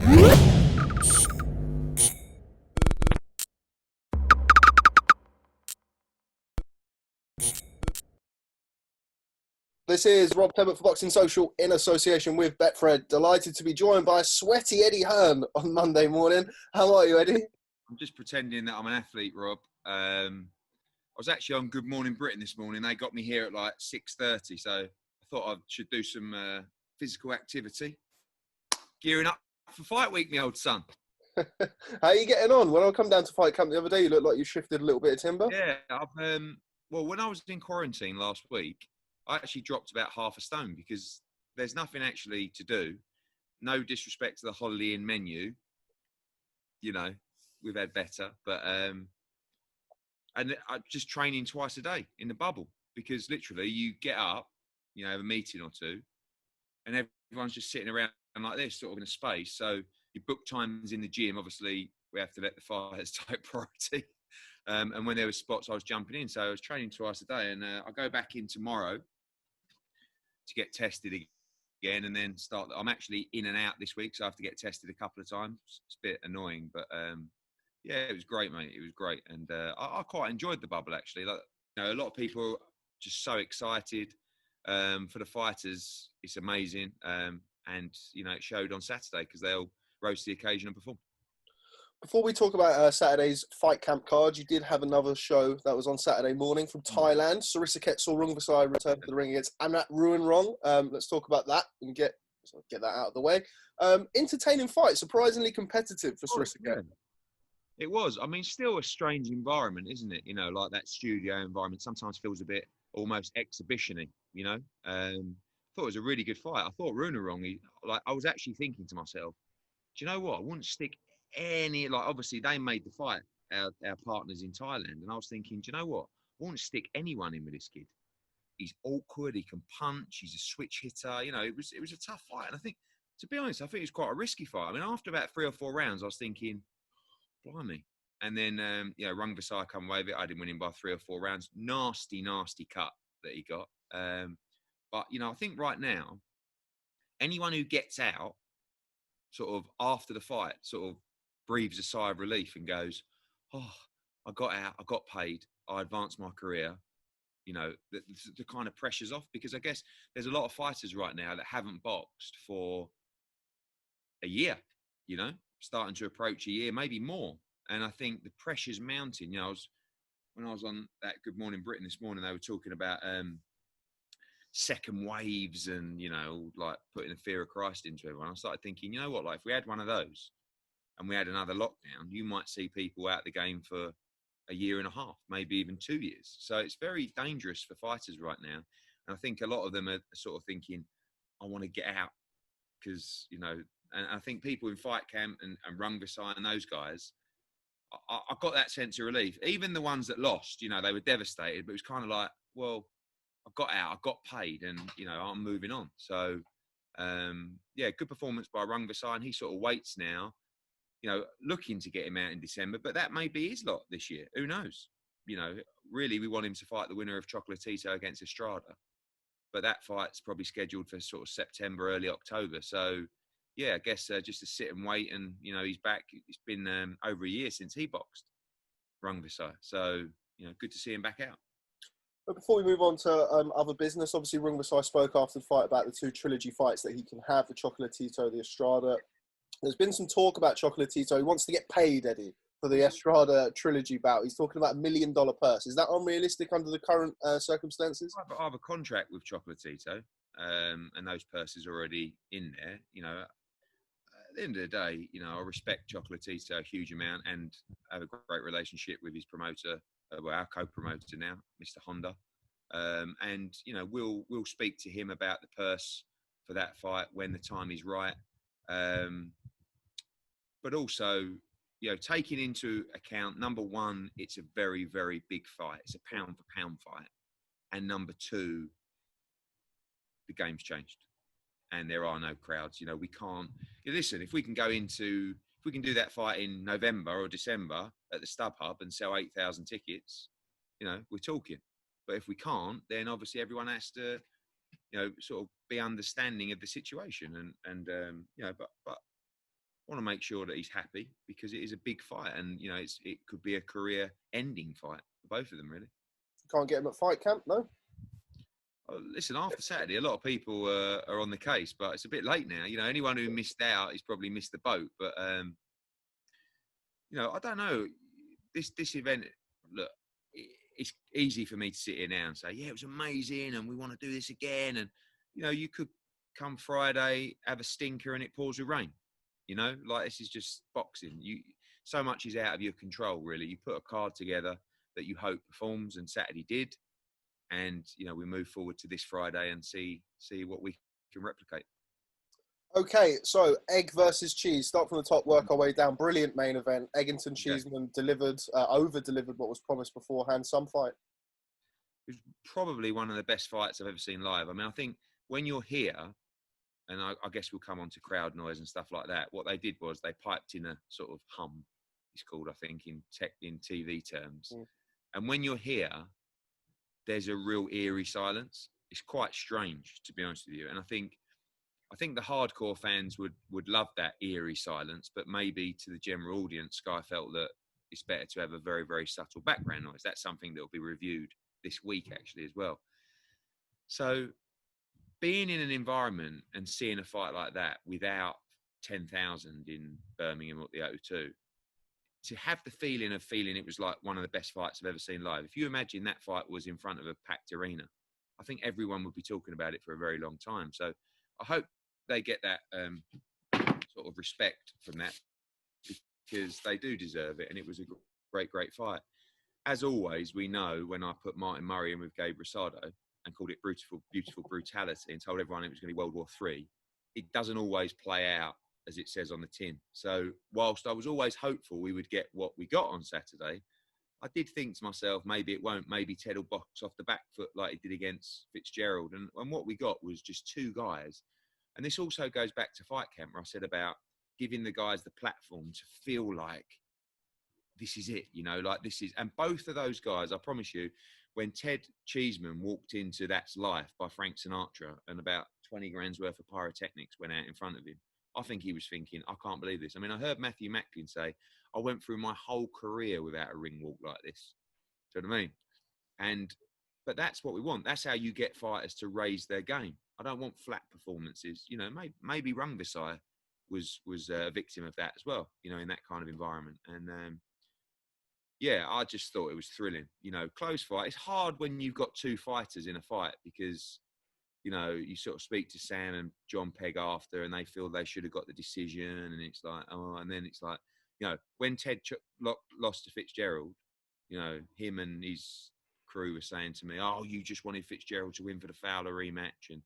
This is Rob Tebbutt for Boxing Social in association with Betfred. Delighted to be joined by sweaty Eddie Hearn on Monday morning. How are you, Eddie? I'm just pretending that I'm an athlete, Rob. I was actually on Good Morning Britain this morning. They got me here at like 6:30, so I thought I should do some physical activity. Gearing up for fight week, my old son. How are you getting on? When I come down to fight camp the other day, you looked like you shifted a little bit of timber. Yeah, well, when I was in quarantine last week, I actually dropped about half a stone because there's nothing actually to do. No disrespect to the Holiday Inn menu. You know, we've had better, but and I'm just training twice a day in the bubble because literally you get up, you know, have a meeting or two, and everyone's just sitting around like this, sort of in a space. So you book times in the gym. Obviously, we have to let the fighters take priority. And when there were spots, I was jumping in. So I was training twice a day, and I go back in tomorrow to get tested again, and then start. I'm actually in and out this week, so I have to get tested a couple of times. It's a bit annoying, but yeah, it was great, mate. It was great, and I quite enjoyed the bubble actually. Like, you know, a lot of people are just so excited for the fighters. It's amazing, and you know, it showed on Saturday because they all rose to the occasion and performed. Before we talk about Saturday's fight camp card, you did have another show that was on Saturday morning from Thailand. Sarissa Quetzal Rungvisai returned to the ring against Amnat Ruenrong. Let's talk about that and get that out of the way. Entertaining fight, surprisingly competitive for Sarissa Quetzal. It was. I mean, still a strange environment, isn't it? You know, like that studio environment sometimes feels a bit almost exhibition-y, you know. I thought it was a really good fight. I thought Ruenrong, I was actually thinking to myself, do you know what? I wouldn't stick any, like, obviously they made the fight, our partners in Thailand, and I was thinking, do you know what? I wouldn't stick anyone in with this kid. He's awkward, he can punch, he's a switch hitter, you know, it was a tough fight. And I think, to be honest, I think it was quite a risky fight. I mean, after about 3 or 4 rounds, I was thinking, blimey. And then, you know, Rungvisai come away with it. I didn't win him by 3 or 4 rounds. Nasty cut that he got. But, you know, I think right now, anyone who gets out sort of after the fight sort of breathes a sigh of relief and goes, oh, I got out, I got paid, I advanced my career. You know, the kind of pressure's off, because I guess there's a lot of fighters right now that haven't boxed for a year, you know, starting to approach a year, maybe more. And I think the pressure's mounting. You know, when I was on that Good Morning Britain this morning, they were talking about second waves and, you know, like putting the fear of Christ into everyone. I started thinking, you know what, like if we had one of those and we had another lockdown, you might see people out the game for a year and a half, maybe even 2 years. So it's very dangerous for fighters right now. And I think a lot of them are sort of thinking, I want to get out because, you know, and I think people in fight camp and Rungvisai and those guys, I got that sense of relief. Even the ones that lost, you know, they were devastated, but it was kind of like, well, I got out, I got paid, and, you know, I'm moving on. So, yeah, good performance by Rungvisai, and he sort of waits now, you know, looking to get him out in December, but that may be his lot this year. Who knows? You know, really, we want him to fight the winner of Chocolatito against Estrada, but that fight's probably scheduled for sort of September, early October. So, yeah, I guess just to sit and wait, and, you know, he's back. It's been over a year since he boxed Rungvisai. So, you know, good to see him back out. But before we move on to other business, obviously Rungvisai spoke after the fight about the 2 trilogy fights that he can have, the Chocolatito, the Estrada. There's been some talk about Chocolatito. He wants to get paid, Eddie, for the Estrada trilogy bout. He's talking about $1 million purse. Is that unrealistic under the current circumstances? I have a contract with Chocolatito, and those purses are already in there. You know, at the end of the day, you know, I respect Chocolatito a huge amount and have a great relationship with his promoter, well, our co-promoter now, Mr. Honda. And, you know, we'll speak to him about the purse for that fight when the time is right. But also, you know, taking into account, number one, it's a very, very big fight. It's a pound for pound fight. And number two, the game's changed and there are no crowds. You know, we can't, listen, if we can do that fight in November or December at the StubHub and sell 8,000 tickets, you know, we're talking. But if we can't, then obviously everyone has to, you know, sort of be understanding of the situation. And you know, but want to make sure that he's happy because it is a big fight, and you know, it could be a career-ending fight for both of them, really. Can't get him at fight camp, no? Oh, listen, after Saturday, a lot of people are on the case, but it's a bit late now. You know, anyone who missed out, he's probably missed the boat. But you know, I don't know. This event, look, it's easy for me to sit here now and say, yeah, it was amazing, and we want to do this again. And you know, you could come Friday, have a stinker, and it pours with rain. You know, like this is just boxing. So much is out of your control, really. You put a card together that you hope performs, and Saturday did. And you know, we move forward to this Friday and see what we can replicate. Okay, so egg versus cheese. Start from the top, work our way down. Brilliant main event. Eggington-Cheeseman delivered, over-delivered what was promised beforehand. Some fight. It was probably one of the best fights I've ever seen live. I mean, I think when you're here, and I guess we'll come on to crowd noise and stuff like that. What they did was they piped in a sort of hum, it's called, I think, in TV terms. Mm. And when you're here, there's a real eerie silence. It's quite strange, to be honest with you. And I think the hardcore fans would love that eerie silence, but maybe to the general audience, Sky felt that it's better to have a very, very subtle background noise. That's something that will be reviewed this week, actually, as well. So being in an environment and seeing a fight like that without 10,000 in Birmingham at the O2, to have the feeling it was like one of the best fights I've ever seen live. If you imagine that fight was in front of a packed arena, I think everyone would be talking about it for a very long time. So I hope they get that sort of respect from that, because they do deserve it. And it was a great, great fight. As always, we know when I put Martin Murray in with Gabe Rosado and called it beautiful brutality and told everyone it was going to be World War III, it doesn't always play out as it says on the tin. So whilst I was always hopeful we would get what we got on Saturday, I did think to myself, maybe it won't. Maybe Ted will box off the back foot like he did against Fitzgerald. And what we got was just two guys. And this also goes back to fight camp, where I said about giving the guys the platform to feel like this is it, you know, like this is. And both of those guys, I promise you, when Ted Cheeseman walked into That's Life by Frank Sinatra and about 20 grand's worth of pyrotechnics went out in front of him, I think he was thinking, I can't believe this. I mean, I heard Matthew Macklin say, I went through my whole career without a ring walk like this. Do you know what I mean? But that's what we want. That's how you get fighters to raise their game. I don't want flat performances. You know, maybe Rungvisai was a victim of that as well, you know, in that kind of environment. And yeah, I just thought it was thrilling. You know, close fight. It's hard when you've got two fighters in a fight because, you know, you sort of speak to Sam and John Pegg after and they feel they should have got the decision. And it's like, oh, and then it's like, you know, when Ted lost to Fitzgerald, you know, him and his crew were saying to me, oh, you just wanted Fitzgerald to win for the Fowler rematch. And,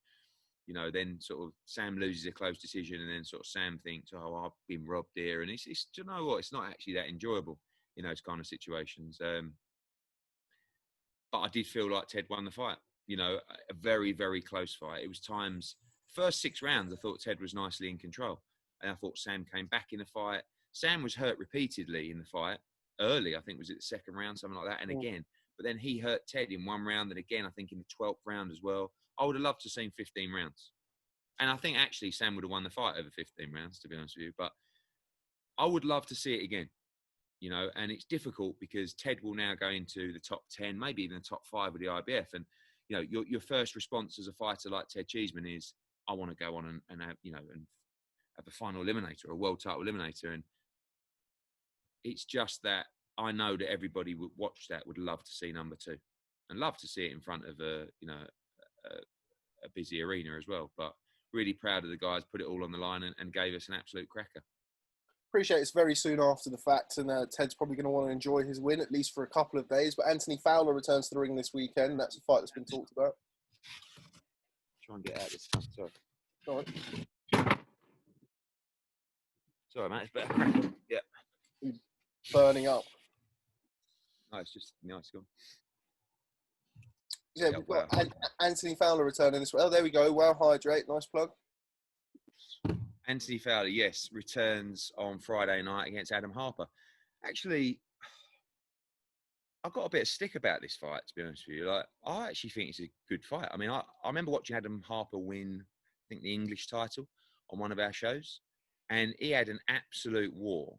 you know, then sort of Sam loses a close decision and then sort of Sam thinks, oh, I've been robbed here. And it's do you know what? It's not actually that enjoyable in those kind of situations. But I did feel like Ted won the fight. You know, a very, very close fight. It was times, first 6 rounds, I thought Ted was nicely in control. And I thought Sam came back in the fight. Sam was hurt repeatedly in the fight. Early, I think, was it the second round, something like that. And again, but then he hurt Ted in 1 round. And again, I think in the 12th round as well. I would have loved to have seen 15 rounds. And I think actually Sam would have won the fight over 15 rounds, to be honest with you. But I would love to see it again. You know, and it's difficult because Ted will now go into the top 10, maybe even the top 5 with the IBF. And, you know, your first response as a fighter like Ted Cheeseman is, I want to go on and have, you know, and have a final eliminator, a world title eliminator. And it's just that I know that everybody would watch that, would love to see number 2 and love to see it in front of a busy arena as well. But really proud of the guys, put it all on the line and gave us an absolute cracker. Appreciate it's very soon after the fact, and Ted's probably going to want to enjoy his win, at least for a couple of days. But Anthony Fowler returns to the ring this weekend. That's a fight that's been talked about. Try and get out this time. Sorry. All right. Sorry, mate. It's better. Yeah. Burning up. No, it's just nice. Go on. Yeah, we've got Anthony Fowler returning this week. Oh, there we go. Well, hydrate. Nice plug. Anthony Fowler, yes, returns on Friday night against Adam Harper. Actually, I've got a bit of stick about this fight, to be honest with you. Like, I actually think it's a good fight. I mean, I remember watching Adam Harper win, I think, the English title on one of our shows. and he had an absolute war.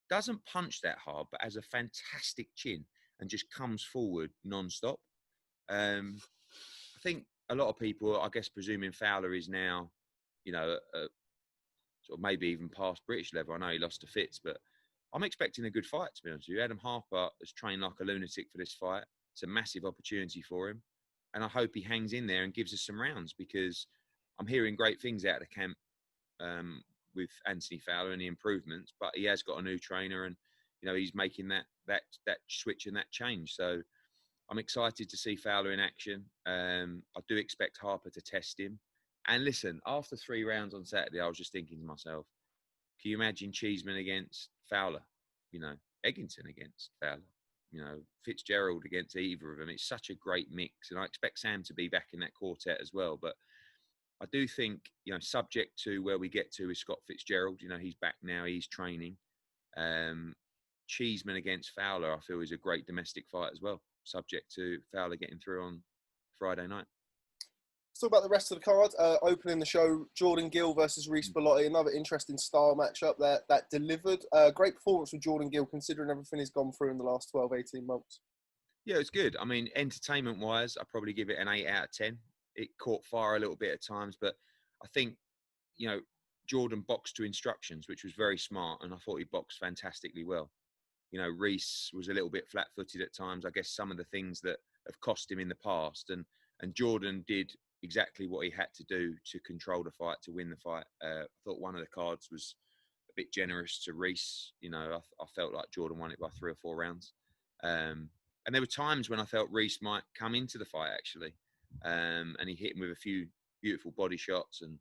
Doesn't punch that hard, but has a fantastic chin and just comes forward non-stop. I think a lot of people, I guess, presuming Fowler is now, you know, sort of maybe even past British level. I know he lost to Fitz, but I'm expecting a good fight, to be honest with you. Adam Harper has trained like a lunatic for this fight. It's a massive opportunity for him. And I hope he hangs in there and gives us some rounds, because I'm hearing great things out of the camp with Anthony Fowler and the improvements, but he has got a new trainer, and, you know, he's making that switch and that change. So I'm excited to see Fowler in action. I do expect Harper to test him. And listen, after 3 rounds on Saturday, I was just thinking to myself, can you imagine Cheeseman against Fowler? You know, Eggington against Fowler? You know, Fitzgerald against either of them. It's such a great mix. And I expect Sam to be back in that quartet as well. But I do think, you know, subject to where we get to with Scott Fitzgerald, you know, he's back now, he's training. Cheeseman against Fowler, I feel, is a great domestic fight as well, subject to Fowler getting through on Friday night. Let's talk about the rest of the card. Opening the show, Jordan Gill versus Reece Belotti, another interesting style matchup that delivered. Great performance from Jordan Gill, considering everything he's gone through in the last 12, 18 months. Yeah, it's good. I mean, entertainment-wise, I'd probably give it an 8 out of 10. It caught fire a little bit at times, but I think, you know, Jordan boxed to instructions, which was very smart, and I thought he boxed fantastically well. You know, Reece was a little bit flat-footed at times. I guess some of the things that have cost him in the past, and Jordan did exactly what he had to do to control the fight, to win the fight. I thought one of the cards was a bit generous to Reece. You know, I felt like Jordan won it by 3 or 4 rounds. And there were times when I felt Reece might come into the fight, actually. And he hit him with a few beautiful body shots, and,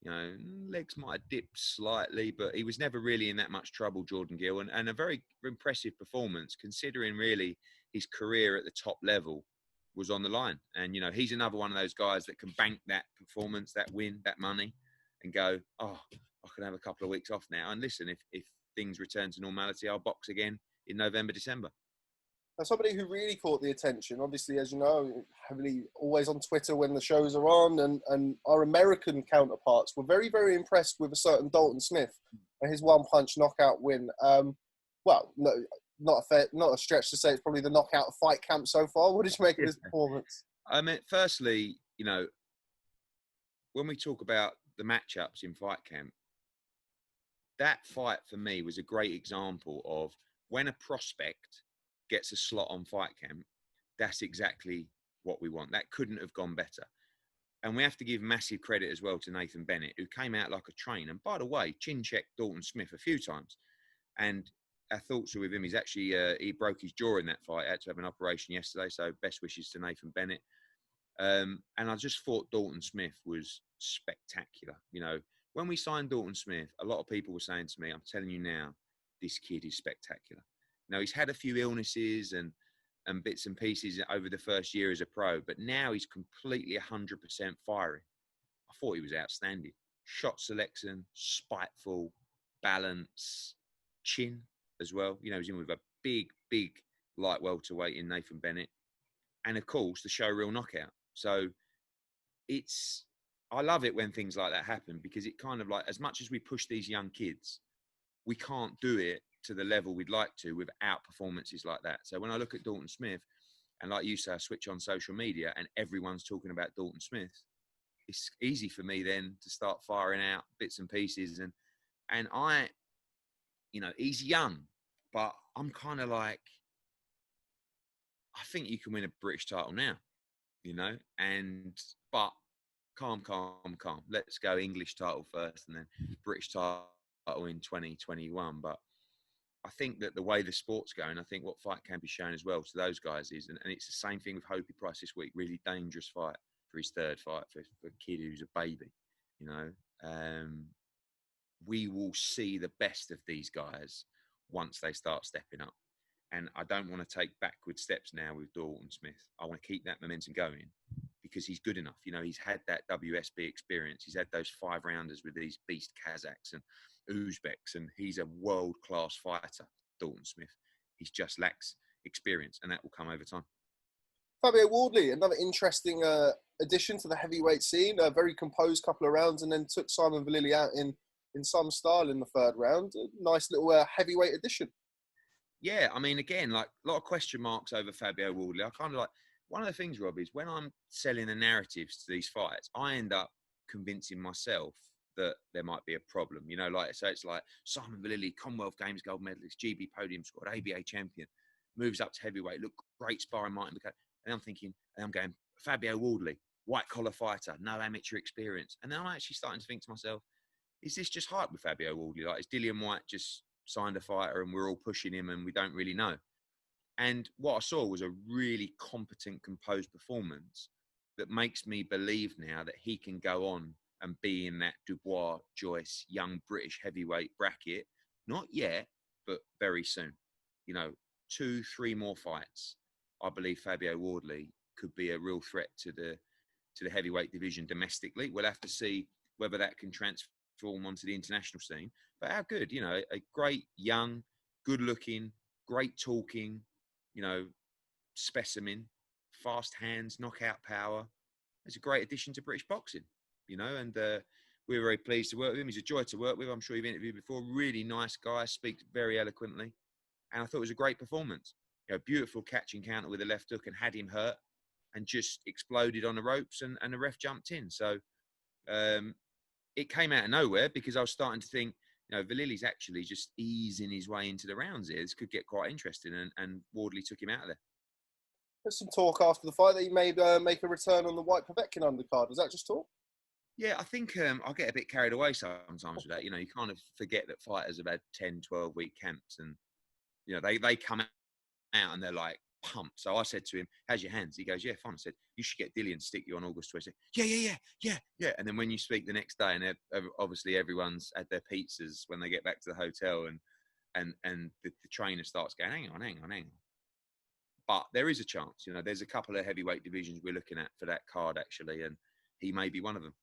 you know, legs might have dipped slightly, but he was never really in that much trouble, Jordan Gill, and a very impressive performance, considering really his career at the top level was on the line. And, you know, he's another one of those guys that can bank that performance, that win, that money, and go, oh, I can have a couple of weeks off now. And listen, if things return to normality, I'll box again in November, December. Now, somebody who really caught the attention, obviously, as you know, heavily always on Twitter when the shows are on, and our American counterparts were very, very impressed with a certain Dalton Smith and his one-punch knockout win. Well, no, not a stretch to say it's probably the knockout of fight camp so far. What did you make of his performance? I mean, firstly, you know, when we talk about the matchups in fight camp, that fight for me was a great example of when a prospect gets a slot on fight camp, that's exactly what we want. That couldn't have gone better. And we have to give massive credit as well to Nathan Bennett, who came out like a train. And by the way, chin-checked Dalton Smith a few times. And our thoughts are with him. He's actually, he broke his jaw in that fight. Had to have an operation yesterday. So best wishes to Nathan Bennett. And I just thought Dalton Smith was spectacular. You know, when we signed Dalton Smith, a lot of people were saying to me, I'm telling you now, this kid is spectacular. Now, he's had a few illnesses and bits and pieces over the first year as a pro, but now he's completely 100% firing. I thought he was outstanding. Shot selection, spiteful, balance, chin as well. You know, he's in with a big, big light welterweight in Nathan Bennett. And, of course, the showreel knockout. So I love it when things like that happen, because it kind of like, as much as we push these young kids, we can't do it to the level we'd like to without performances like that. So when I look at Dalton Smith, and like you say, I switch on social media and everyone's talking about Dalton Smith, it's easy for me then to start firing out bits and pieces. And I, you know, he's young, but I'm kind of like, I think you can win a British title now, you know, but calm. Let's go English title first and then British title in 2021. But I think that the way the sport's going, I think what fight can be shown as well to those guys is, and it's the same thing with Hopey Price this week, really dangerous fight for his 3rd fight for a kid who's a baby, you know. We will see the best of these guys once they start stepping up. And I don't want to take backward steps now with Dalton Smith. I want to keep that momentum going because he's good enough. You know, he's had that WSB experience. He's had those 5-rounders with these beast Kazakhs and Uzbeks, and he's a world-class fighter, Dalton Smith. He just lacks experience, and that will come over time. Fabio Wardley, another interesting addition to the heavyweight scene. A very composed couple of rounds, and then took Simon Vallily out in in some style in the third round. A nice little heavyweight addition. Yeah, I mean, again, like a lot of question marks over Fabio Wardley. I kind of like, one of the things, Rob, is when I'm selling the narratives to these fights, I end up convincing myself that there might be a problem. You know, like, so it's like Simon Vallily, Commonwealth Games gold medalist, GB podium squad, ABA champion, moves up to heavyweight, look, great sparring Martin Buchanan. And I'm thinking, and I'm going, Fabio Wardley, white collar fighter, no amateur experience. And then I'm actually starting to think to myself, is this just hype with Fabio Wardley? Like, is Dillian Whyte just signed a fighter and we're all pushing him and we don't really know? And what I saw was a really competent, composed performance that makes me believe now that he can go on and be in that Dubois, Joyce, young British heavyweight bracket. Not yet, but very soon. You know, 2-3 more fights. I believe Fabio Wardley could be a real threat to the heavyweight division domestically. We'll have to see whether that can transform onto the international scene. But how good, you know, a great, young, good-looking, great talking, you know, specimen, fast hands, knockout power. It's a great addition to British boxing, you know, and we're very pleased to work with him. He's a joy to work with. I'm sure you've interviewed before. Really nice guy, speaks very eloquently. And I thought it was a great performance. You know, beautiful catch encounter with a left hook and had him hurt and just exploded on the ropes and the ref jumped in. So it came out of nowhere because I was starting to think, you know, Vallili's actually just easing his way into the rounds here. This could get quite interesting, and Wardley took him out of there. There's some talk after the fight that he may make a return on the White Povetkin undercard. Was that just talk? Yeah, I think I get a bit carried away sometimes with that. You know, you kind of forget that fighters have had 10, 12-week camps and, you know, they come out and they're like pumped. So I said to him, how's your hands? He goes, yeah, fine. I said, you should get Dillian to stick you on August 20th. Yeah. And then when you speak the next day, and obviously everyone's had their pizzas when they get back to the hotel, and the trainer starts going, hang on. But there is a chance, you know, there's a couple of heavyweight divisions we're looking at for that card, actually, and he may be one of them.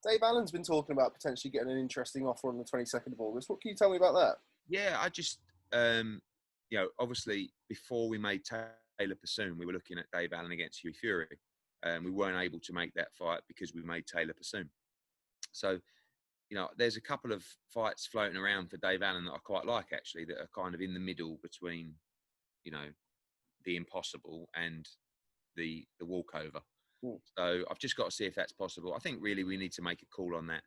Dave Allen's been talking about potentially getting an interesting offer on the 22nd of August. What can you tell me about that? Yeah, I just, you know, obviously before we made Taylor Pursoon, we were looking at Dave Allen against Hughie Fury. We weren't able to make that fight because we made Taylor Pursoon. So, you know, there's a couple of fights floating around for Dave Allen that I quite like, actually, that are kind of in the middle between, you know, the impossible and the walkover. So I've just got to see if that's possible. I think really we need to make a call on that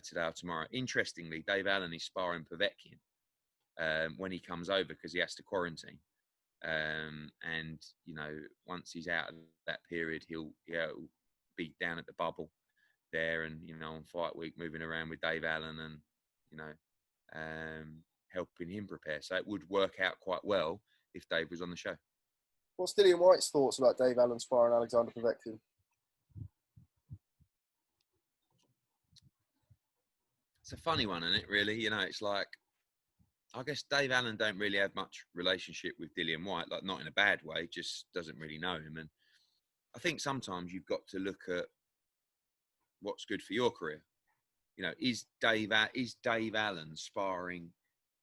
today or tomorrow. Interestingly, Dave Allen is sparring Povetkin when he comes over because he has to quarantine. And, you know, once he's out of that period, he'll be down at the bubble there and, you know, on fight week, moving around with Dave Allen and, you know, helping him prepare. So it would work out quite well if Dave was on the show. What's Dillian Whyte's thoughts about Dave Allen sparring Alexander Povetkin? It's a funny one, isn't it, really? You know, it's like, I guess Dave Allen don't really have much relationship with Dillian Whyte, like not in a bad way, just doesn't really know him. And I think sometimes you've got to look at what's good for your career. You know, is Dave Allen sparring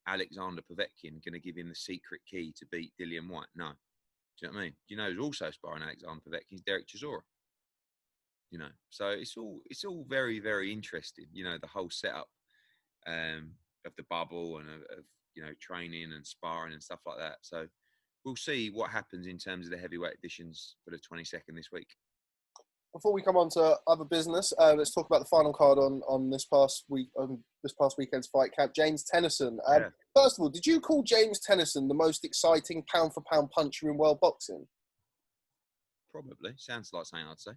Alexander Povetkin going to give him the secret key to beat Dillian Whyte? No. Do you know what I mean? You know who's also sparring Alexander Povetkin is Derek Chisora. You know, so it's all very, very interesting. You know, the whole setup of the bubble and of you know, training and sparring and stuff like that. So we'll see what happens in terms of the heavyweight editions for the 22nd this week. Before we come on to other business, let's talk about the final card on this past weekend's fight camp. James Tennyson. First of all, did you call James Tennyson the most exciting pound-for-pound puncher in world boxing? Probably. Sounds like something I'd say.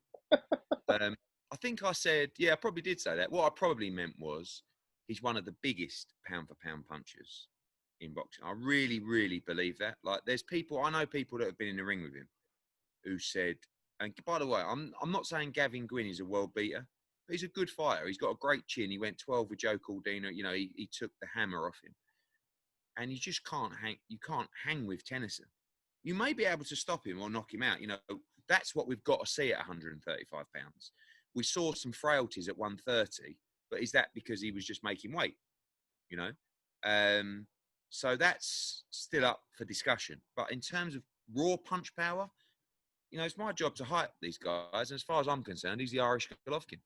I think I said, yeah, I probably did say that. What I probably meant was he's one of the biggest pound-for-pound punchers in boxing. I really, really believe that. Like, I know people that have been in the ring with him who said, and by the way, I'm not saying Gavin Gwynn is a world beater, but he's a good fighter. He's got a great chin. He went 12 with Joe Cordina. You know, he took the hammer off him. And you just can't hang. You can't hang with Tennyson. You may be able to stop him or knock him out. You know, that's what we've got to see at 135 pounds. We saw some frailties at 130, but is that because he was just making weight? You know? So that's still up for discussion. But in terms of raw punch power, you know, it's my job to hype these guys. And as far as I'm concerned, he's the Irish Golovkin.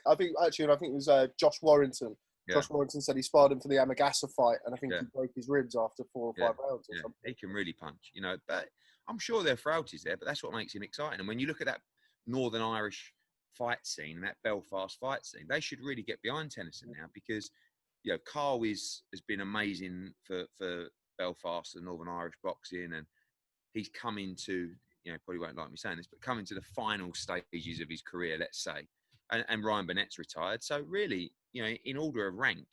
I think it was Josh Warrington. Yeah. Josh Warrington said he sparred him for the Amagasa fight, and I think Yeah. he broke his ribs after 4 or 5 rounds or something. He can really punch, you know. But I'm sure there are frailties there, but that's what makes him exciting. And when you look at that Northern Irish fight scene, that Belfast fight scene, they should really get behind Tennyson now, because, you know, Carl has been amazing for Belfast and Northern Irish boxing, and he's come into, you know, probably won't like me saying this, but coming to the final stages of his career, let's say. And Ryan Burnett's retired. So really, you know, in order of rank,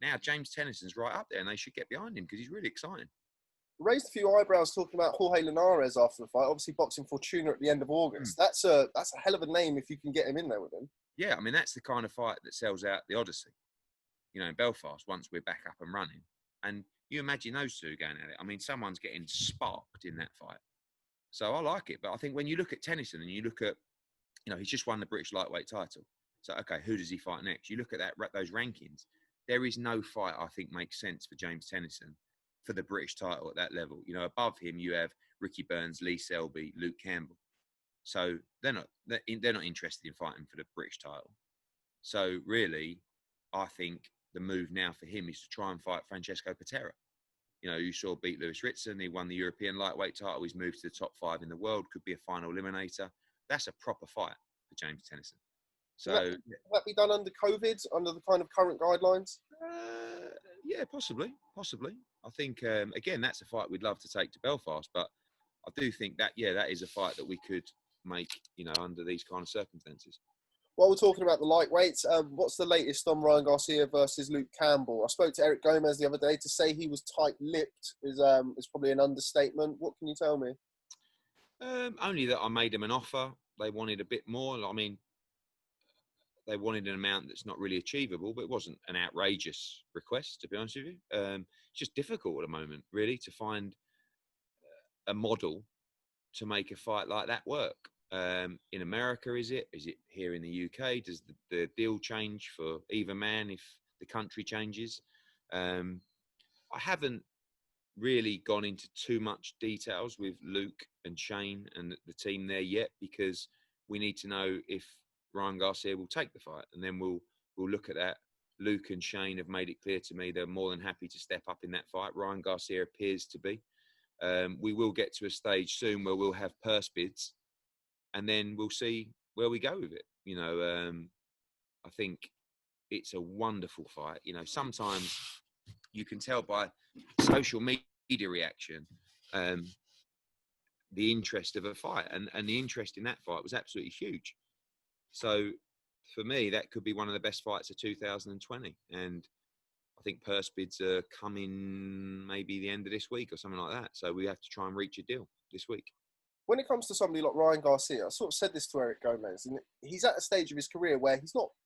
now James Tennyson's right up there, and they should get behind him because he's really exciting. Raised a few eyebrows talking about Jorge Linares after the fight. Obviously, boxing Fortuna at the end of August. That's a hell of a name if you can get him in there with him. Yeah, I mean, that's the kind of fight that sells out the Odyssey, you know, in Belfast, once we're back up and running. And you imagine those two going at it. I mean, someone's getting sparked in that fight. So I like it. But I think when you look at Tennyson and you look at, you know, he's just won the British lightweight title. So, okay, who does he fight next? You look at those rankings. There is no fight I think makes sense for James Tennyson for the British title at that level. You know, above him you have Ricky Burns, Lee Selby, Luke Campbell. So they're not interested in fighting for the British title. So really, I think the move now for him is to try and fight Francesco Patera. You know, you saw beat Lewis Ritson. He won the European lightweight title. He's moved to the top 5 in the world. Could be a final eliminator. That's a proper fight for James Tennyson. So will that be done under COVID, under the kind of current guidelines? Yeah, possibly. I think again, that's a fight we'd love to take to Belfast, but I do think that that is a fight that we could make, you know, under these kind of circumstances. While we're talking about the lightweights, what's the latest on Ryan Garcia versus Luke Campbell? I spoke to Eric Gomez the other day. To say he was tight-lipped is probably an understatement. What can you tell me? Only that I made them an offer. They wanted a bit more. I mean, they wanted an amount that's not really achievable, but it wasn't an outrageous request, to be honest with you. It's just difficult at the moment, really, to find a model to make a fight like that work. In America, is it here in the UK? Does the deal change for either man if the country changes? I haven't really gone into too much details with Luke and Shane and the team there yet, because we need to know if Ryan Garcia will take the fight, and then we'll look at that. Luke and Shane have made it clear to me they're more than happy to step up in that fight. Ryan Garcia appears to be. We will get to a stage soon where we'll have purse bids, and then we'll see where we go with it. You know, I think it's a wonderful fight. You know, sometimes you can tell by social media reaction the interest of a fight, and the interest in that fight was absolutely huge. So for me, that could be one of the best fights of 2020. And I think purse bids are coming maybe the end of this week or something like that. So we have to try and reach a deal this week. When it comes to somebody like Ryan Garcia, I sort of said this to Eric Gomez, and he's at a stage of his career where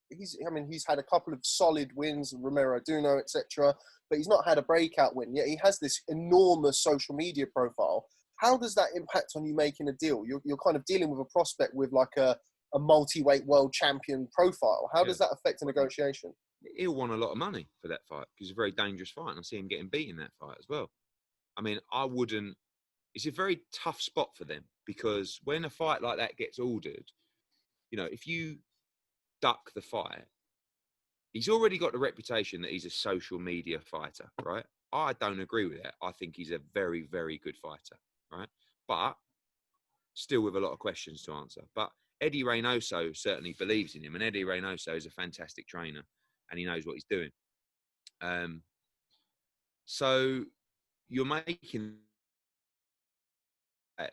he's had a couple of solid wins, Romero Duno, etc., but he's not had a breakout win. Yet he has this enormous social media profile. How does that impact on you making a deal? You're kind of dealing with a prospect with like a multi-weight world champion profile. How does that affect a negotiation? He'll want a lot of money for that fight because it's a very dangerous fight, and I see him getting beat in that fight as well. I mean, it's a very tough spot for them, because when a fight like that gets ordered, you know, if you duck the fight, he's already got the reputation that he's a social media fighter, right? I don't agree with that. I think he's a very, very good fighter, right? But still with a lot of questions to answer. But Eddie Reynoso certainly believes in him, and Eddie Reynoso is a fantastic trainer, and he knows what he's doing. So you're making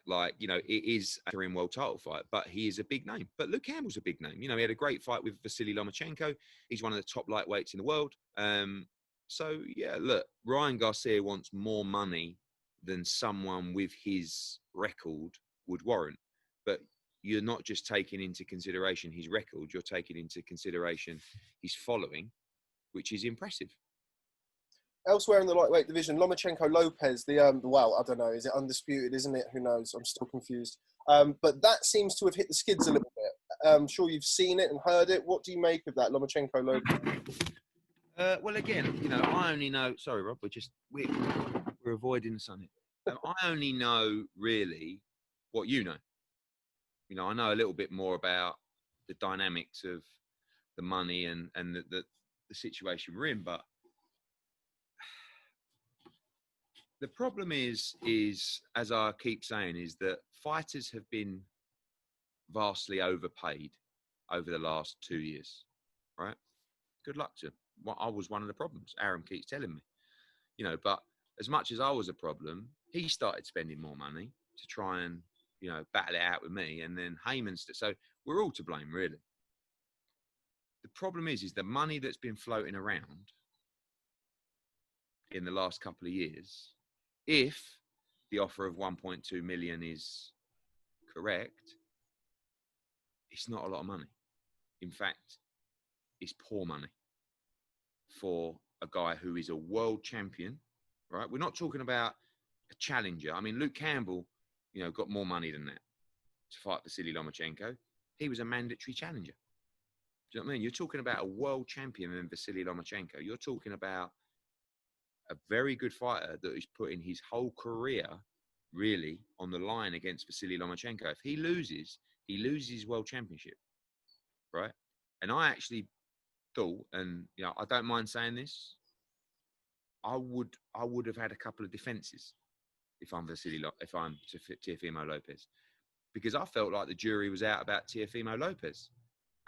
like, you know, it is a Korean world title fight, but he is a big name. But Luke Campbell's a big name. You know, he had a great fight with Vasily Lomachenko. He's one of the top lightweights in the world. So yeah, look, Ryan Garcia wants more money than someone with his record would warrant. But you're not just taking into consideration his record, you're taking into consideration his following, which is impressive. Elsewhere in the lightweight division, Lomachenko Lopez, well, I don't know, is it undisputed, isn't it? Who knows? I'm still confused. But that seems to have hit the skids a little bit. I'm sure you've seen it and heard it. What do you make of that, Lomachenko Lopez? Well, again, you know, I only know. Sorry, Rob, we're avoiding the sun. I only know really what you know. You know, I know a little bit more about the dynamics of the money and the situation we're in. But the problem is, as I keep saying, is that fighters have been vastly overpaid over the last 2 years, right? Good luck to them. Well, I was one of the problems. Aaron keeps telling me, you know, but as much as I was a problem, he started spending more money to try and, you know, battle it out with me. And then Heyman's, so we're all to blame, really. The problem is the money that's been floating around in the last couple of years, if the offer of 1.2 million is correct, it's not a lot of money. In fact, it's poor money for a guy who is a world champion, right? We're not talking about a challenger. I mean, Luke Campbell, you know, got more money than that to fight Vasily Lomachenko. He was a mandatory challenger. Do you know what I mean? You're talking about a world champion in Vasily Lomachenko. You're talking about a very good fighter that is putting his whole career really on the line against Vasily Lomachenko. If he loses his world championship, right? And I actually thought, and you know, I don't mind saying this, I would have had a couple of defenses if I'm Teofimo Lopez, because I felt like the jury was out about Teofimo Lopez,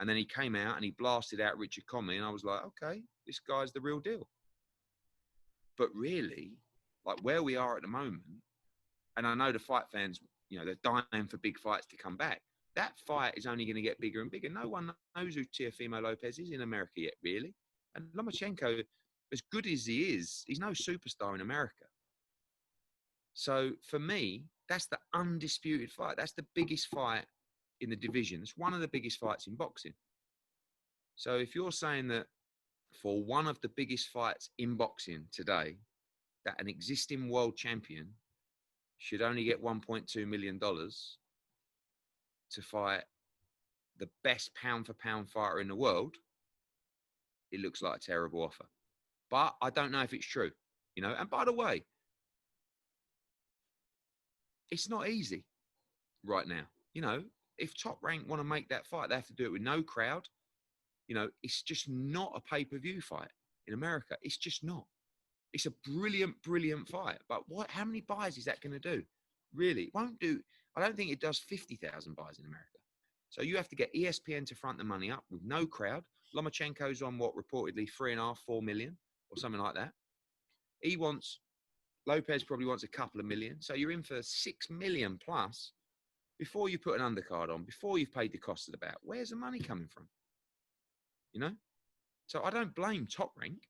and then he came out and he blasted out Richard Conley, and I was like, okay, this guy's the real deal. But really, like where we are at the moment, and I know the fight fans, you know, they're dying for big fights to come back. That fight is only going to get bigger and bigger. No one knows who Teofimo Lopez is in America yet, really. And Lomachenko, as good as he is, he's no superstar in America. So for me, that's the undisputed fight. That's the biggest fight in the division. It's one of the biggest fights in boxing. So if you're saying that for one of the biggest fights in boxing today, that an existing world champion should only get $1.2 million to fight the best pound-for-pound fighter in the world, it looks like a terrible offer. But I don't know if it's true, you know. And by the way, it's not easy right now. You know, if Top Rank want to make that fight, they have to do it with no crowd. You know, it's just not a pay-per-view fight in America. It's just not. It's a brilliant, brilliant fight. But how many buys is that going to do? Really? It won't do. I don't think it does 50,000 buys in America. So you have to get ESPN to front the money up with no crowd. Lomachenko's on what, reportedly 3.5, 4 million or something like that. Lopez probably wants a couple of million. So you're in for 6 million plus before you put an undercard on, before you've paid the cost of the bout. Where's the money coming from? You know? So I don't blame Top Rank.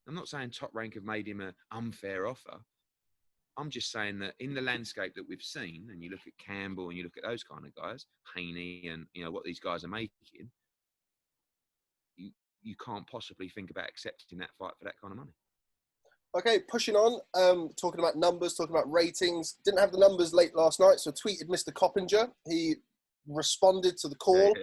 I'm not saying Top Rank have made him an unfair offer. I'm just saying that in the landscape that we've seen, and you look at Campbell and you look at those kind of guys, Haney, and you know what these guys are making, you can't possibly think about accepting that fight for that kind of money. Okay, pushing on, talking about numbers, talking about ratings. Didn't have the numbers late last night, so tweeted Mr. Coppinger. He responded to the call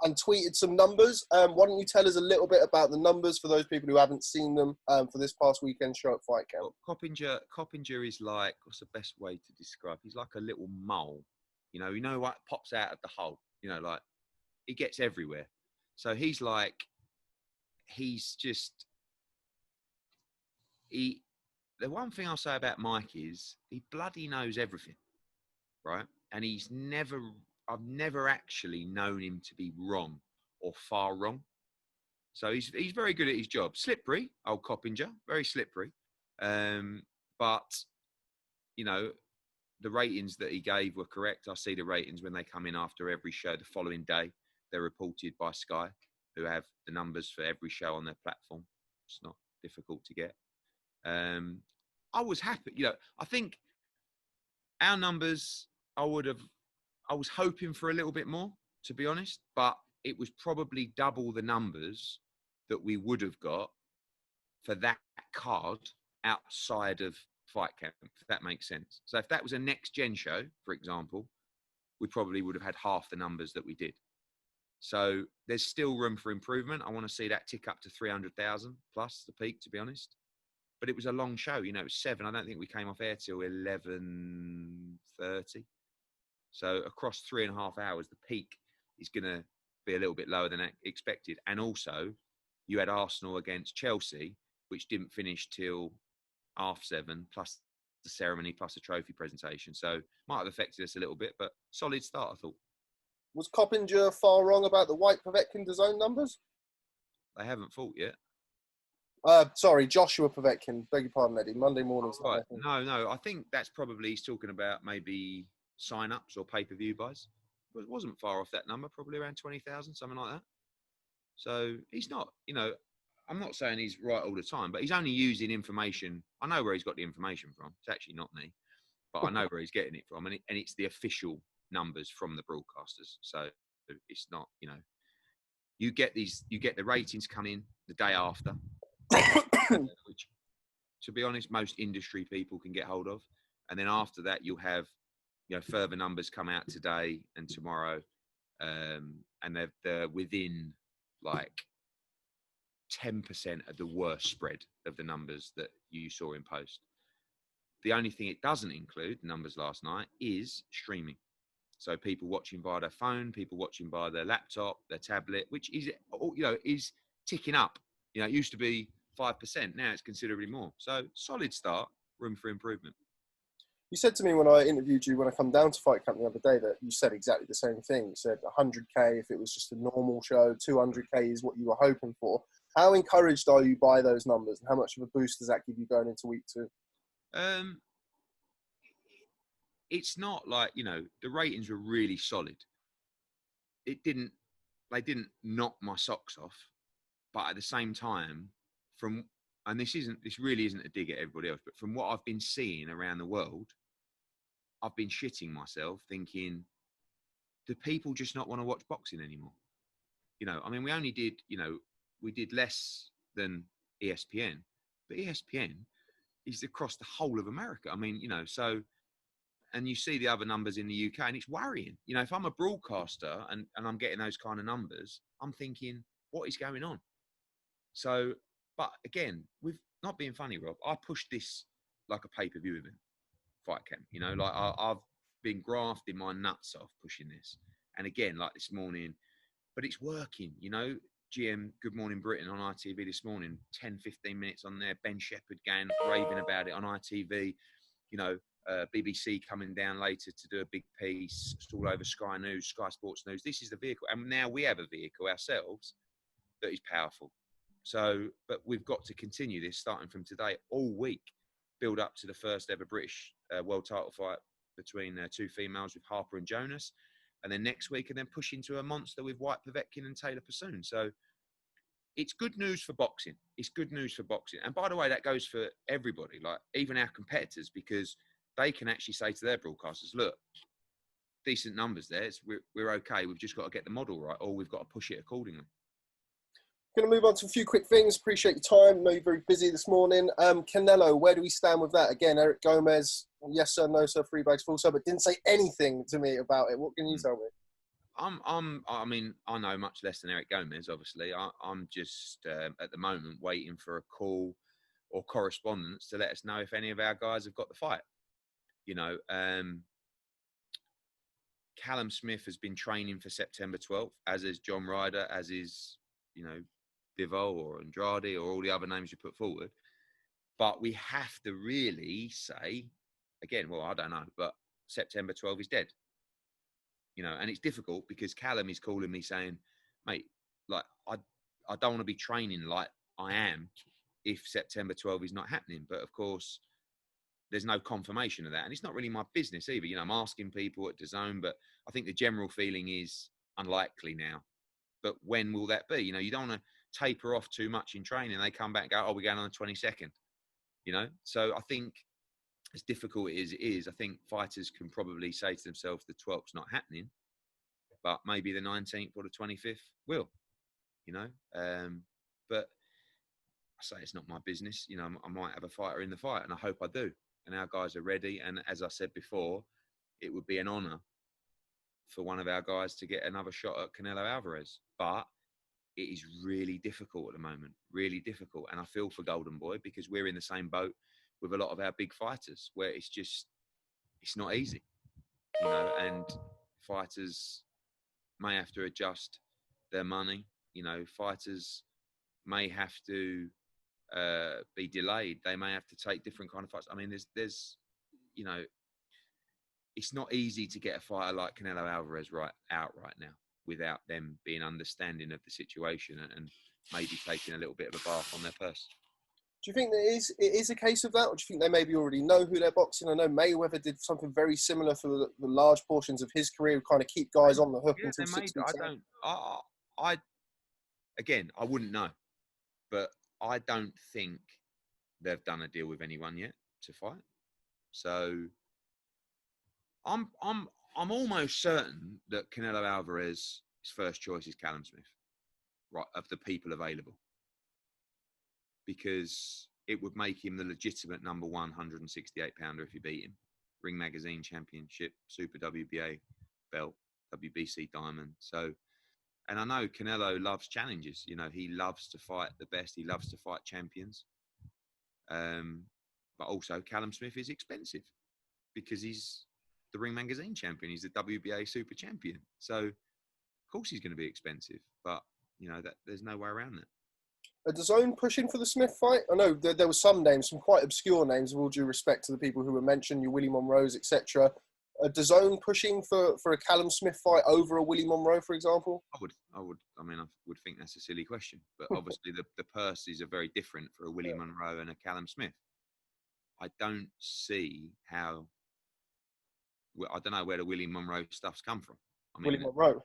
and tweeted some numbers. Why don't you tell us a little bit about the numbers for those people who haven't seen them for this past weekend show at Fight Camp? Well, Coppinger is like, what's the best way to describe? He's like a little mole. You know what pops out of the hole? You know, like he gets everywhere. So he's just the one thing I'll say about Mike is he bloody knows everything, right? And I've never actually known him to be wrong or far wrong. So he's very good at his job. Slippery, old Coppinger, very slippery. But, you know, the ratings that he gave were correct. I see the ratings when they come in after every show the following day. They're reported by Sky, who have the numbers for every show on their platform. It's not difficult to get. I was happy. You know, I think our numbers, I was hoping for a little bit more, to be honest, but it was probably double the numbers that we would have got for that card outside of Fight Camp, if that makes sense. So if that was a next-gen show, for example, we probably would have had half the numbers that we did. So there's still room for improvement. I want to see that tick up to 300,000 plus the peak, to be honest. But it was a long show. You know, it was 7. I don't think we came off air till 11:30. So across 3.5 hours, the peak is going to be a little bit lower than expected. And also, you had Arsenal against Chelsea, which didn't finish till 7:30, plus the ceremony, plus the trophy presentation. So might have affected us a little bit, but solid start, I thought. Was Coppinger far wrong about the White Povetkin DAZN numbers? They haven't fought yet. Sorry, Joshua Povetkin. Beg your pardon, Eddie. Monday morning. Oh, right. No. I think that's probably he's talking about maybe sign-ups or pay-per-view buys. But it wasn't far off that number, probably around 20,000, something like that. So he's not, I'm not saying he's right all the time, but he's only using information. I know where he's got the information from. It's actually not me, but I know where he's getting it from. And it's the official numbers from the broadcasters. So it's not, you get the ratings come in the day after, which, to be honest, most industry people can get hold of. And then after that, you'll have, further numbers come out today and tomorrow. And they're within like 10% of the worst spread of the numbers that you saw in post. The only thing it doesn't include, the numbers last night, is streaming. So people watching via their phone, people watching via their laptop, their tablet, which is, is ticking up. It used to be 5%. Now it's considerably more. So solid start, room for improvement. You said to me when I interviewed you, when I come down to Fight Camp the other day, that you said exactly the same thing. You said 100K if it was just a normal show, 200K is what you were hoping for. How encouraged are you by those numbers, and how much of a boost does that give you going into week 2? It's not like, the ratings were really solid. They didn't knock my socks off, but at the same time, and this really isn't a dig at everybody else, but from what I've been seeing around the world, I've been shitting myself thinking, do people just not want to watch boxing anymore? We only did, we did less than ESPN, but ESPN is across the whole of America. And you see the other numbers in the UK and it's worrying. If I'm a broadcaster and I'm getting those kind of numbers, I'm thinking, what is going on? So, but again, with not being funny, Rob, I pushed this like a pay-per-view event, Fight Camp. I've been grafting my nuts off pushing this. And again, like this morning, but it's working, GM Good Morning Britain on ITV this morning, 10, 15 minutes on there, Ben Shepherd going raving about it on ITV, BBC coming down later to do a big piece. It's all over Sky News, Sky Sports News. This is the vehicle. And now we have a vehicle ourselves that is powerful. So, but we've got to continue this starting from today all week, build up to the first ever British world title fight between two females with Harper and Jonas. And then next week, and then push into a monster with White Povetkin and Taylor Pursoon. So it's good news for boxing. It's good news for boxing. And by the way, that goes for everybody, like even our competitors, because they can actually say to their broadcasters, look, decent numbers there. We're okay. We've just got to get the model right, or we've got to push it accordingly. Going to move on to a few quick things. Appreciate your time. I know you're very busy this morning. Canelo, where do we stand with that? Again, Eric Gomez, yes sir, no sir, 3 bags full sir, but didn't say anything to me about it. What can you tell me? I know much less than Eric Gomez, obviously. I'm just, at the moment, waiting for a call or correspondence to let us know if any of our guys have got the fight. Callum Smith has been training for September 12th, as is John Ryder, as is, Bivol or Andrade or all the other names you put forward. But we have to really say, again, well, I don't know, but September 12th is dead. And it's difficult because Callum is calling me saying, mate, like, I don't want to be training like I am if September 12th is not happening. But of course, there's no confirmation of that. And it's not really my business either. I'm asking people at DAZN, but I think the general feeling is unlikely now. But when will that be? You don't want to taper off too much in training. They come back and go, oh, we're going on the 22nd. So I think as difficult as it is, I think fighters can probably say to themselves the 12th's not happening, but maybe the 19th or the 25th will, but I say it's not my business. I might have a fighter in the fight and I hope I do. And our guys are ready. And as I said before, it would be an honour for one of our guys to get another shot at Canelo Alvarez. But it is really difficult at the moment, really difficult. And I feel for Golden Boy because we're in the same boat with a lot of our big fighters where it's not easy, and fighters may have to adjust their money. You know, fighters may have to be delayed. They may have to take different kind of fights. I mean, there's, you know, it's not easy to get a fighter like Canelo Alvarez right now without them being understanding of the situation and maybe taking a little bit of a bath on their purse. Do you think it is a case of that, or do you think they maybe already know who they're boxing? I know Mayweather did something very similar for the large portions of his career, kind of keep guys on the hook until 6 weeks out. I wouldn't know, but I don't think they've done a deal with anyone yet to fight. So I'm almost certain that Canelo Alvarez's first choice is Callum Smith, right, of the people available, because it would make him the legitimate number 168 pounder if you beat him. Ring Magazine Championship, Super WBA belt, WBC Diamond. So, and I know Canelo loves challenges. You know, he loves to fight the best. He loves to fight champions. But also Callum Smith is expensive because he's the Ring Magazine champion. He's the WBA Super Champion. So, of course, he's going to be expensive. But you know that there's no way around that. Are DAZN pushing for the Smith fight? I know there were some names, some quite obscure names, with all due respect to the people who were mentioned, your Willie Monroes, etc. Are DAZN pushing for a Callum Smith fight over a Willie Monroe, for example? I would. I mean, I would think that's a silly question. But obviously, the purses are very different for a Willie Monroe and a Callum Smith. I don't see how. Well, I don't know where the Willie Monroe stuff's come from. I mean, Willie Monroe.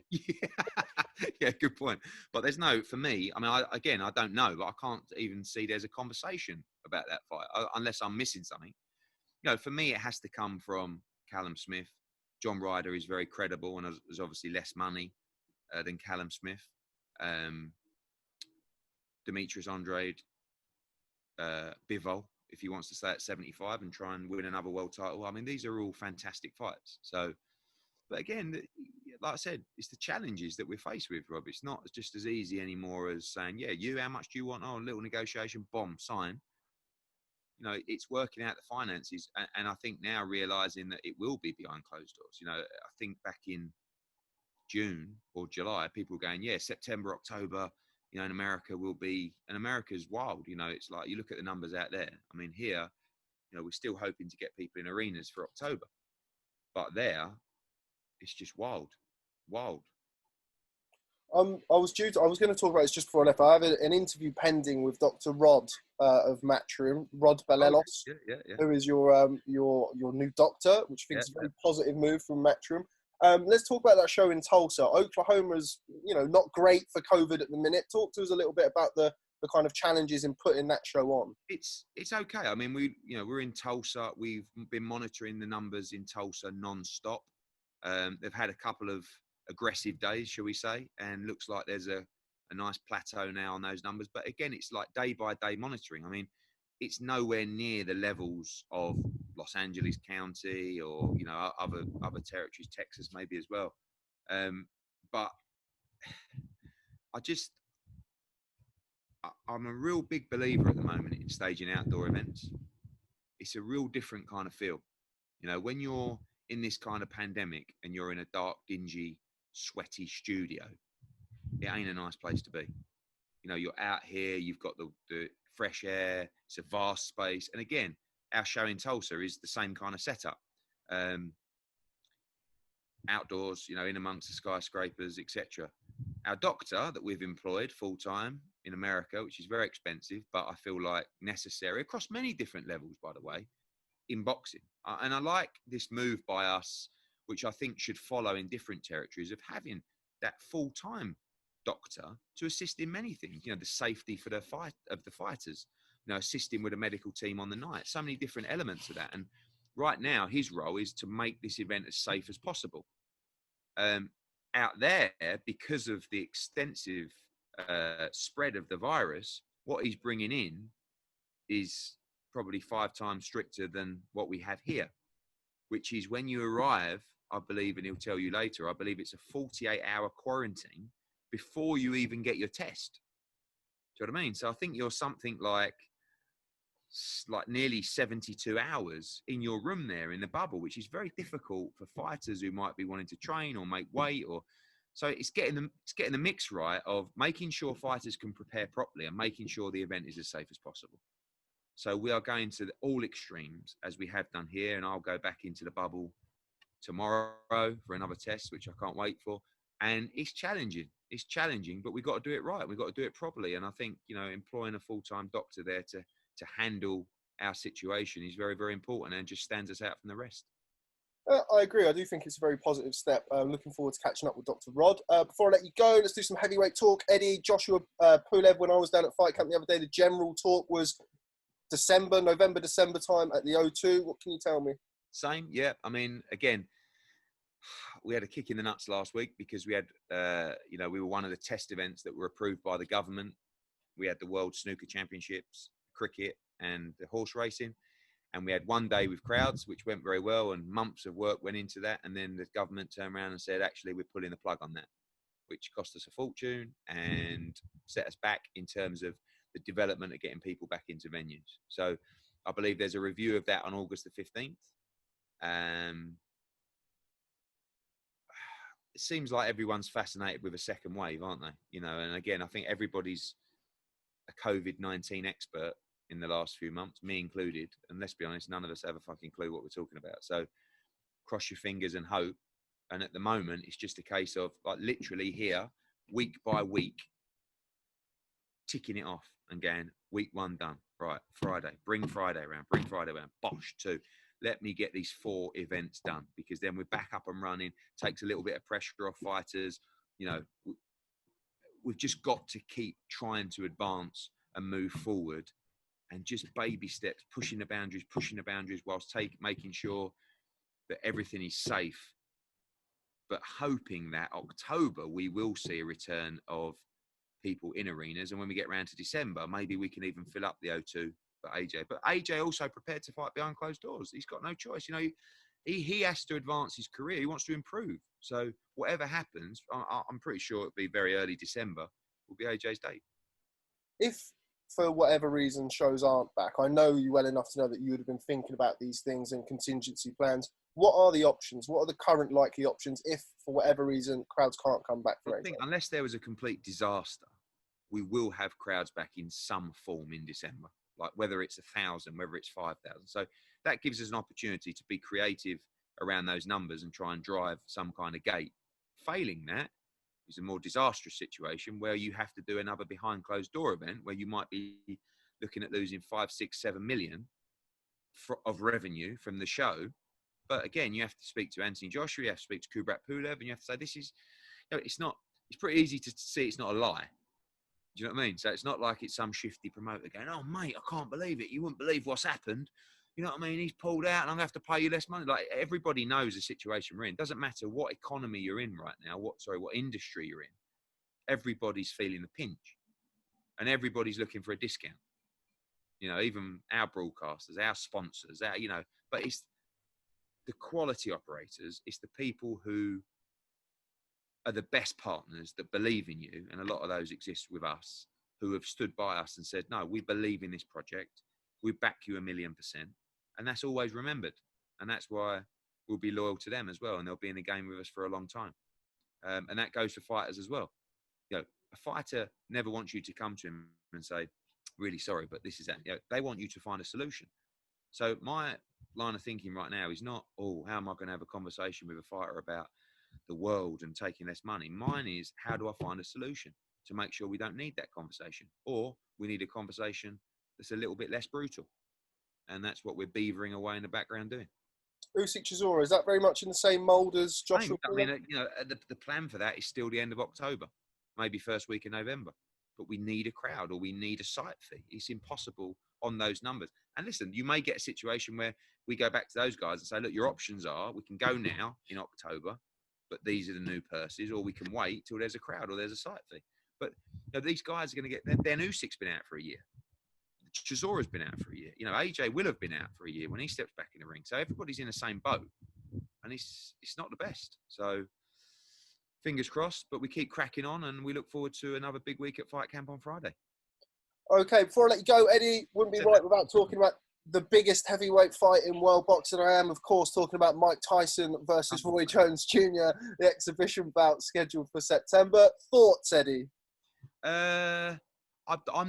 yeah, good point. But there's no, for me, I mean, I don't know, but I can't even see there's a conversation about that fight unless I'm missing something. You know, for me, it has to come from Callum Smith. John Ryder is very credible and there's obviously less money than Callum Smith. Demetrius Andrade, Bivol, if he wants to stay at 75 and try and win another world title. I mean, these are all fantastic fights. So, but again, like I said, it's the challenges that we're faced with, Rob. It's not just as easy anymore as saying, yeah, how much do you want? Oh, a little negotiation, bomb, sign. You know, it's working out the finances. And I think now realising that it will be behind closed doors. You know, I think back in June or July, people were going, yeah, September, October, you know, in America will be, and America's wild. You know, it's like, you look at the numbers out there. I mean, here, you know, we're still hoping to get people in arenas for October. But there, it's just wild. I was going to talk about this just before I left. I have an interview pending with Dr. Rod of Matchroom, Rod Belelos, who is your new doctor, which I think is a very positive move from Matchroom. Let's talk about that show in Tulsa. Oklahoma's, you know, not great for COVID at the minute. Talk to us a little bit about the kind of challenges in putting that show on. It's okay. I mean, we're in Tulsa. We've been monitoring the numbers in Tulsa non-stop. They've had a couple of aggressive days, shall we say, and looks like there's a nice plateau now on those numbers. But again, it's like day by day monitoring. I mean, it's nowhere near the levels of Los Angeles County or, you know, other territories, Texas maybe as well. But I'm a real big believer at the moment in staging outdoor events. It's a real different kind of feel. You know, when you're in this kind of pandemic and you're in a dark, dingy, sweaty studio, it ain't a nice place to be. You know, you're out here, you've got the fresh air, it's a vast space. And again, our show in Tulsa is the same kind of setup. Outdoors, you know, in amongst the skyscrapers, etc. Our doctor that we've employed full-time in America, which is very expensive, but I feel like necessary across many different levels, by the way, in boxing. And I like this move by us, which I think should follow in different territories, of having that full-time doctor to assist in many things. You know, the safety for the fighters, you know, assisting with a medical team on the night, so many different elements of that. And right now, his role is to make this event as safe as possible. Out there, because of the extensive spread of the virus, what he's bringing in is probably 5 times stricter than what we have here, which is when you arrive, I believe, and he'll tell you later, I believe it's a 48-hour quarantine before you even get your test. Do you know what I mean? So I think you're something like nearly 72 hours in your room there in the bubble, which is very difficult for fighters who might be wanting to train or make weight or So it's getting the mix right of making sure fighters can prepare properly and making sure the event is as safe as possible. So we are going to all extremes as we have done here, and I'll go back into the bubble tomorrow for another test, which I can't wait for. And it's challenging. It's challenging, but we've got to do it right. We've got to do it properly. And I think, employing a full-time doctor there to handle our situation is very, very important and just stands us out from the rest. I agree. I do think it's a very positive step. Looking forward to catching up with Dr. Rod. Before I let you go, let's do some heavyweight talk. Eddie, Joshua Pulev, when I was down at Fight Camp the other day, the general talk was November, December time at the O2. What can you tell me? Same, yeah. I mean, again, we had a kick in the nuts last week because we had, we were one of the test events that were approved by the government. We had the World Snooker Championships, cricket, and the horse racing. And we had one day with crowds, which went very well, and months of work went into that. And then the government turned around and said, actually, we're pulling the plug on that, which cost us a fortune and set us back in terms of the development of getting people back into venues. So I believe there's a review of that on August the 15th. It seems like everyone's fascinated with a second wave, aren't they? And again, I think everybody's a COVID-19 expert in the last few months, me included. And let's be honest, none of us have a fucking clue what we're talking about. So cross your fingers and hope. And at the moment, it's just a case of like literally here, week by week, ticking it off and going, week one done. Right, Friday, bring Friday around, bosh, 2. Let me get these 4 events done, because then we're back up and running. Takes a little bit of pressure off fighters. We've just got to keep trying to advance and move forward, and just baby steps, pushing the boundaries whilst making sure that everything is safe. But hoping that October we will see a return of people in arenas, and when we get around to December, maybe we can even fill up the O2 for AJ. But AJ also prepared to fight behind closed doors. He's got no choice. He has to advance his career. He wants to improve. So whatever happens, I'm pretty sure it'll be very early December will be AJ's date. If for whatever reason shows aren't back, I know you well enough to know that you would have been thinking about these things and contingency plans. What are the options? What are the current likely options if, for whatever reason, crowds can't come back for I think unless there was a complete disaster, we will have crowds back in some form in December, like whether it's 1,000, whether it's 5,000. So that gives us an opportunity to be creative around those numbers and try and drive some kind of gate. Failing that is a more disastrous situation where you have to do another behind closed door event where you might be looking at losing 5, 6, 7 million of revenue from the show. But again, you have to speak to Anthony Joshua, you have to speak to Kubrat Pulev, and you have to say, this is, it's pretty easy to see it's not a lie. Do you know what I mean? So it's not like it's some shifty promoter going, oh, mate, I can't believe it. You wouldn't believe what's happened. You know what I mean? He's pulled out and I'm going to have to pay you less money. Like, everybody knows the situation we're in. Doesn't matter what economy you're in right now, what industry you're in. Everybody's feeling the pinch. And everybody's looking for a discount. Even our broadcasters, our sponsors, but it's the quality operators, it's the people who are the best partners that believe in you, and a lot of those exist with us, who have stood by us and said, no, we believe in this project, we back you 1,000,000%, and that's always remembered, and that's why we'll be loyal to them as well, and they'll be in the game with us for a long time. And that goes for fighters as well. A fighter never wants you to come to him and say, really sorry, but this is that. They want you to find a solution. So my line of thinking right now is not, oh, how am I going to have a conversation with a fighter about the world and taking less money? Mine is, how do I find a solution to make sure we don't need that conversation, or we need a conversation that's a little bit less brutal? And that's what we're beavering away in the background doing. Usyk Chisora, is that very much in the same mould as Joshua? I mean, the plan for that is still the end of October, maybe first week in November. But we need a crowd, or we need a site fee. It's impossible on those numbers. And listen, you may get a situation where we go back to those guys and say, look, your options are, we can go now in October, but these are the new purses, or we can wait till there's a crowd or there's a site fee. But these guys are going to get, then Usyk's been out for a year. Chisora's been out for a year. AJ will have been out for a year when he steps back in the ring. So everybody's in the same boat, and it's not the best. So fingers crossed, but we keep cracking on, and we look forward to another big week at Fight Camp on Friday. Okay, before I let you go, Eddie, wouldn't be right without talking about the biggest heavyweight fight in world boxing. I am, of course, talking about Mike Tyson versus Roy Jones Jr., the exhibition bout scheduled for September. Thoughts, Eddie? I'm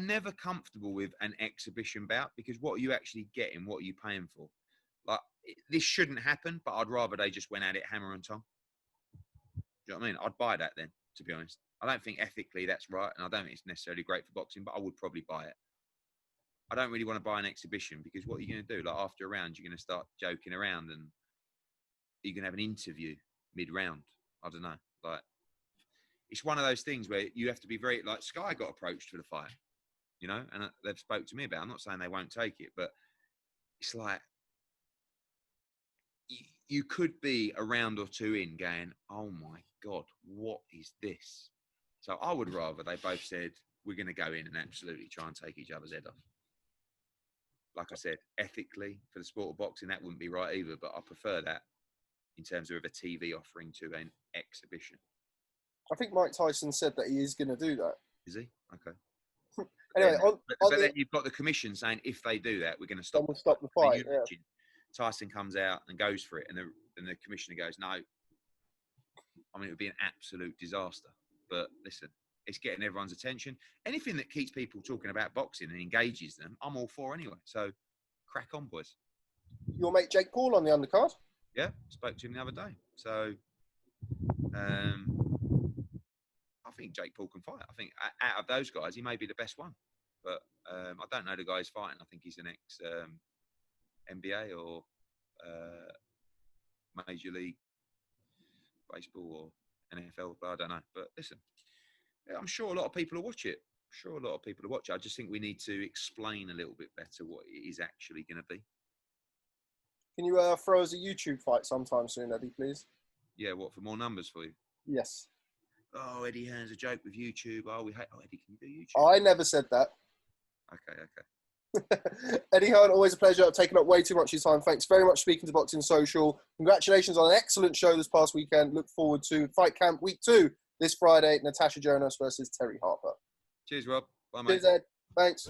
never comfortable with an exhibition bout because what are you actually getting? What are you paying for? Like, this shouldn't happen, but I'd rather they just went at it hammer and tongue. Do you know what I mean? I'd buy that then, to be honest. I don't think ethically that's right, and I don't think it's necessarily great for boxing, but I would probably buy it. I don't really want to buy an exhibition because what are you going to do? Like, after a round, you're going to start joking around and you're going to have an interview mid-round. I don't know. Like, it's one of those things where you have to be very, like, Sky got approached for the fight, you know, and they've spoke to me about it. I'm not saying they won't take it, but it's like, you could be a round or two in going, oh my God, what is this? So I would rather they both said, we're going to go in and absolutely try and take each other's head off. Like I said, ethically, for the sport of boxing, that wouldn't be right either, but I prefer that in terms of a TV offering to an exhibition. I think Mike Tyson said that he is going to do that. Is he? Okay. Anyway, but then you've got the commission saying, if they do that, we're going to stop the fight. Yeah. Tyson comes out and goes for it, and the commissioner goes, no. I mean, it would be an absolute disaster. But listen, it's getting everyone's attention. Anything that keeps people talking about boxing and engages them, I'm all for anyway. So, crack on, boys. Your mate Jake Paul on the undercard? Yeah, spoke to him the other day. So, I think Jake Paul can fight. I think out of those guys, he may be the best one. But I don't know the guy he's fighting. I think he's an ex NBA or Major League Baseball or NFL, but I don't know. But listen, yeah, I'm sure a lot of people will watch it. I just think we need to explain a little bit better what it is actually going to be. Can you throw us a YouTube fight sometime soon, Eddie, please? Yeah, what, for more numbers for you? Yes. Oh, Eddie Hearn's a joke with YouTube. Oh, Eddie, can you do YouTube? I never said that. Okay. Eddie Hearn, always a pleasure. I've taken up way too much of your time. Thanks very much for speaking to Boxing Social. Congratulations on an excellent show this past weekend. Look forward to Fight Camp Week 2 this Friday. Natasha Jonas versus Terry Harper. Cheers, Rob. Bye, mate. Cheers, Ed. Thanks.